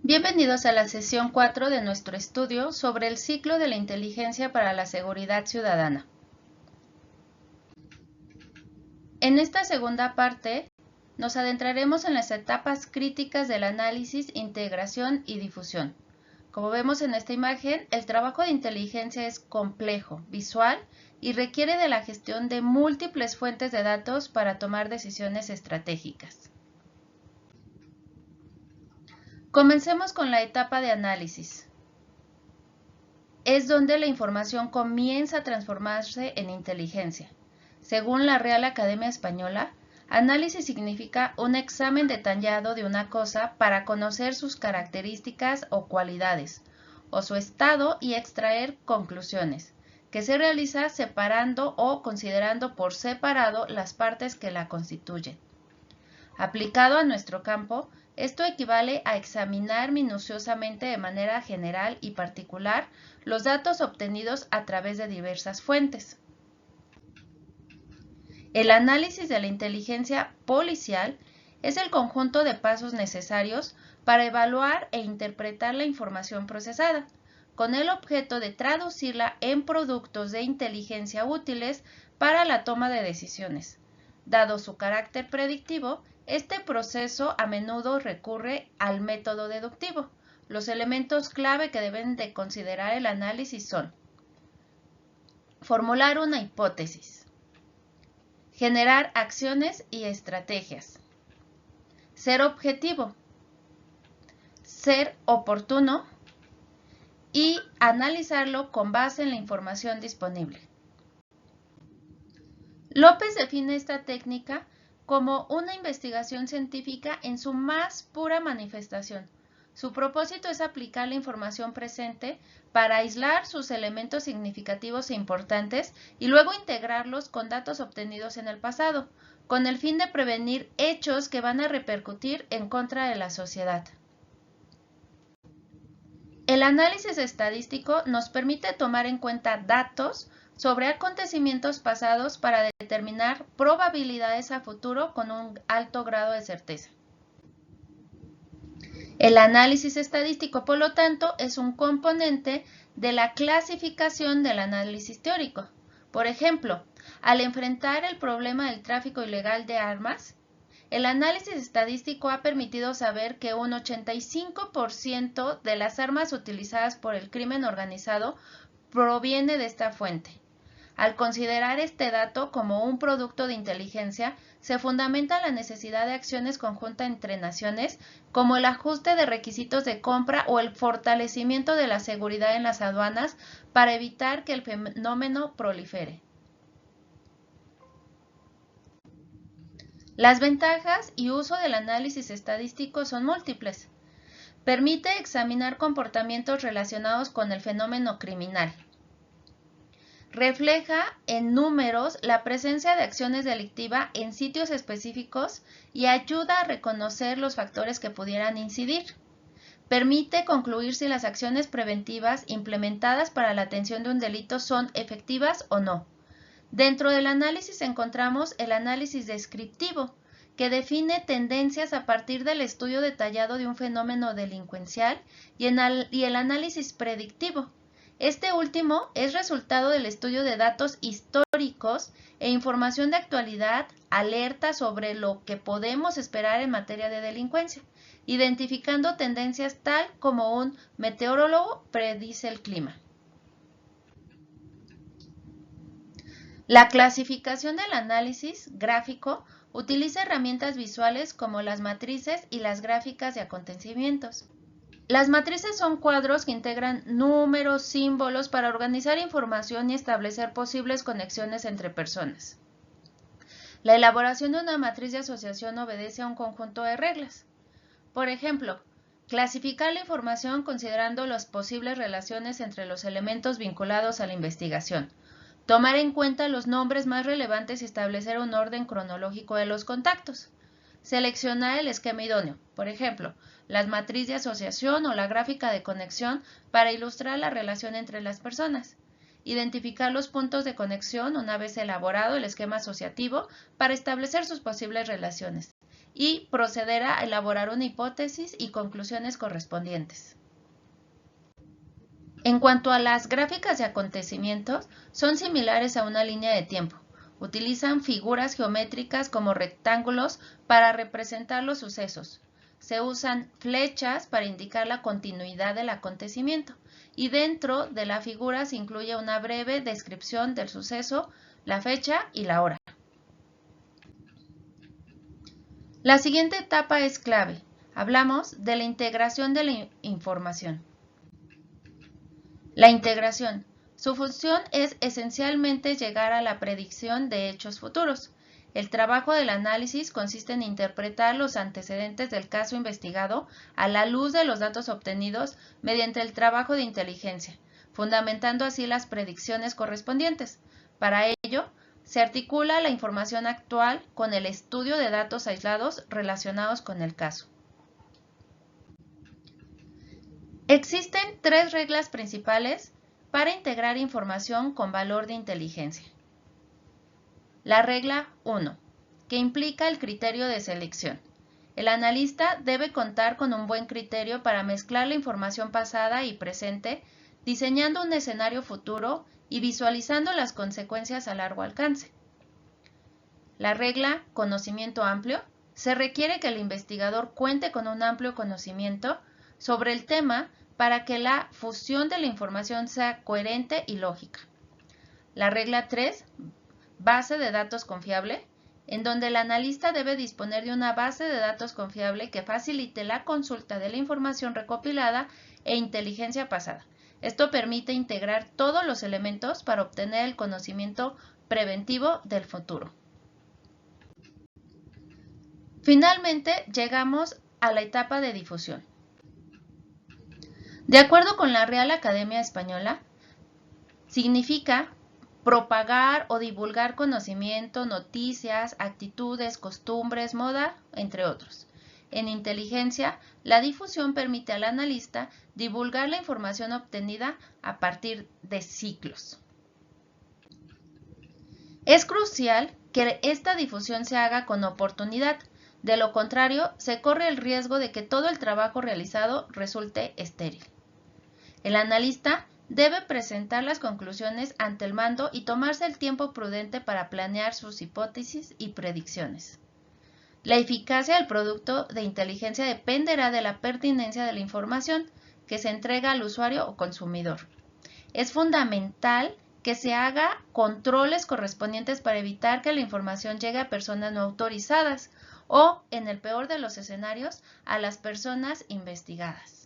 Bienvenidos a la sesión 4 de nuestro estudio sobre el ciclo de la inteligencia para la seguridad ciudadana. En esta segunda parte, nos adentraremos en las etapas críticas del análisis, integración y difusión. Como vemos en esta imagen, el trabajo de inteligencia es complejo, visual y requiere de la gestión de múltiples fuentes de datos para tomar decisiones estratégicas. Comencemos con la etapa de análisis. Es donde la información comienza a transformarse en inteligencia. Según la Real Academia Española, análisis significa un examen detallado de una cosa para conocer sus características o cualidades, o su estado y extraer conclusiones, que se realiza separando o considerando por separado las partes que la constituyen. Aplicado a nuestro campo, esto equivale a examinar minuciosamente de manera general y particular los datos obtenidos a través de diversas fuentes. El análisis de la inteligencia policial es el conjunto de pasos necesarios para evaluar e interpretar la información procesada, con el objeto de traducirla en productos de inteligencia útiles para la toma de decisiones. Dado su carácter predictivo, este proceso a menudo recurre al método deductivo. Los elementos clave que deben de considerar el análisis son: formular una hipótesis, generar acciones y estrategias, ser objetivo, ser oportuno y analizarlo con base en la información disponible. López define esta técnica como una investigación científica en su más pura manifestación. Su propósito es aplicar la información presente para aislar sus elementos significativos e importantes y luego integrarlos con datos obtenidos en el pasado, con el fin de prevenir hechos que van a repercutir en contra de la sociedad. El análisis estadístico nos permite tomar en cuenta datos sobre acontecimientos pasados para determinar probabilidades a futuro con un alto grado de certeza. El análisis estadístico, por lo tanto, es un componente de la clasificación del análisis teórico. Por ejemplo, al enfrentar el problema del tráfico ilegal de armas, el análisis estadístico ha permitido saber que un 85% de las armas utilizadas por el crimen organizado proviene de esta fuente. Al considerar este dato como un producto de inteligencia, se fundamenta la necesidad de acciones conjuntas entre naciones, como el ajuste de requisitos de compra o el fortalecimiento de la seguridad en las aduanas para evitar que el fenómeno prolifere. Las ventajas y uso del análisis estadístico son múltiples. Permite examinar comportamientos relacionados con el fenómeno criminal. Refleja en números la presencia de acciones delictivas en sitios específicos y ayuda a reconocer los factores que pudieran incidir. Permite concluir si las acciones preventivas implementadas para la atención de un delito son efectivas o no. Dentro del análisis encontramos el análisis descriptivo, que define tendencias a partir del estudio detallado de un fenómeno delincuencial, y el análisis predictivo. Este último es resultado del estudio de datos históricos e información de actualidad, alerta sobre lo que podemos esperar en materia de delincuencia, identificando tendencias tal como un meteorólogo predice el clima. La clasificación del análisis gráfico utiliza herramientas visuales como las matrices y las gráficas de acontecimientos. Las matrices son cuadros que integran números, símbolos para organizar información y establecer posibles conexiones entre personas. La elaboración de una matriz de asociación obedece a un conjunto de reglas. Por ejemplo, clasificar la información considerando las posibles relaciones entre los elementos vinculados a la investigación. Tomar en cuenta los nombres más relevantes y establecer un orden cronológico de los contactos. Seleccionar el esquema idóneo, por ejemplo, la matriz de asociación o la gráfica de conexión para ilustrar la relación entre las personas. Identificar los puntos de conexión una vez elaborado el esquema asociativo para establecer sus posibles relaciones. y proceder a elaborar una hipótesis y conclusiones correspondientes. En cuanto a las gráficas de acontecimientos, son similares a una línea de tiempo. Utilizan figuras geométricas como rectángulos para representar los sucesos. Se usan flechas para indicar la continuidad del acontecimiento y dentro de la figura se incluye una breve descripción del suceso, la fecha y la hora. La siguiente etapa es clave. Hablamos de la integración de la información. La integración. Su función es esencialmente llegar a la predicción de hechos futuros. El trabajo del análisis consiste en interpretar los antecedentes del caso investigado a la luz de los datos obtenidos mediante el trabajo de inteligencia, fundamentando así las predicciones correspondientes. Para ello, se articula la información actual con el estudio de datos aislados relacionados con el caso. Existen 3 reglas principales para integrar información con valor de inteligencia. La regla 1, que implica el criterio de selección. El analista debe contar con un buen criterio para mezclar la información pasada y presente, diseñando un escenario futuro y visualizando las consecuencias a largo alcance. La regla conocimiento amplio. Se requiere que el investigador cuente con un amplio conocimiento sobre el tema para que la fusión de la información sea coherente y lógica. La regla 3, base de datos confiable, en donde el analista debe disponer de una base de datos confiable que facilite la consulta de la información recopilada e inteligencia pasada. Esto permite integrar todos los elementos para obtener el conocimiento preventivo del futuro. Finalmente, llegamos a la etapa de difusión. De acuerdo con la Real Academia Española, significa propagar o divulgar conocimiento, noticias, actitudes, costumbres, moda, entre otros. En inteligencia, la difusión permite al analista divulgar la información obtenida a partir de ciclos. Es crucial que esta difusión se haga con oportunidad. De lo contrario, se corre el riesgo de que todo el trabajo realizado resulte estéril. El analista debe presentar las conclusiones ante el mando y tomarse el tiempo prudente para planear sus hipótesis y predicciones. La eficacia del producto de inteligencia dependerá de la pertinencia de la información que se entrega al usuario o consumidor. Es fundamental que se haga controles correspondientes para evitar que la información llegue a personas no autorizadas o, en el peor de los escenarios, a las personas investigadas.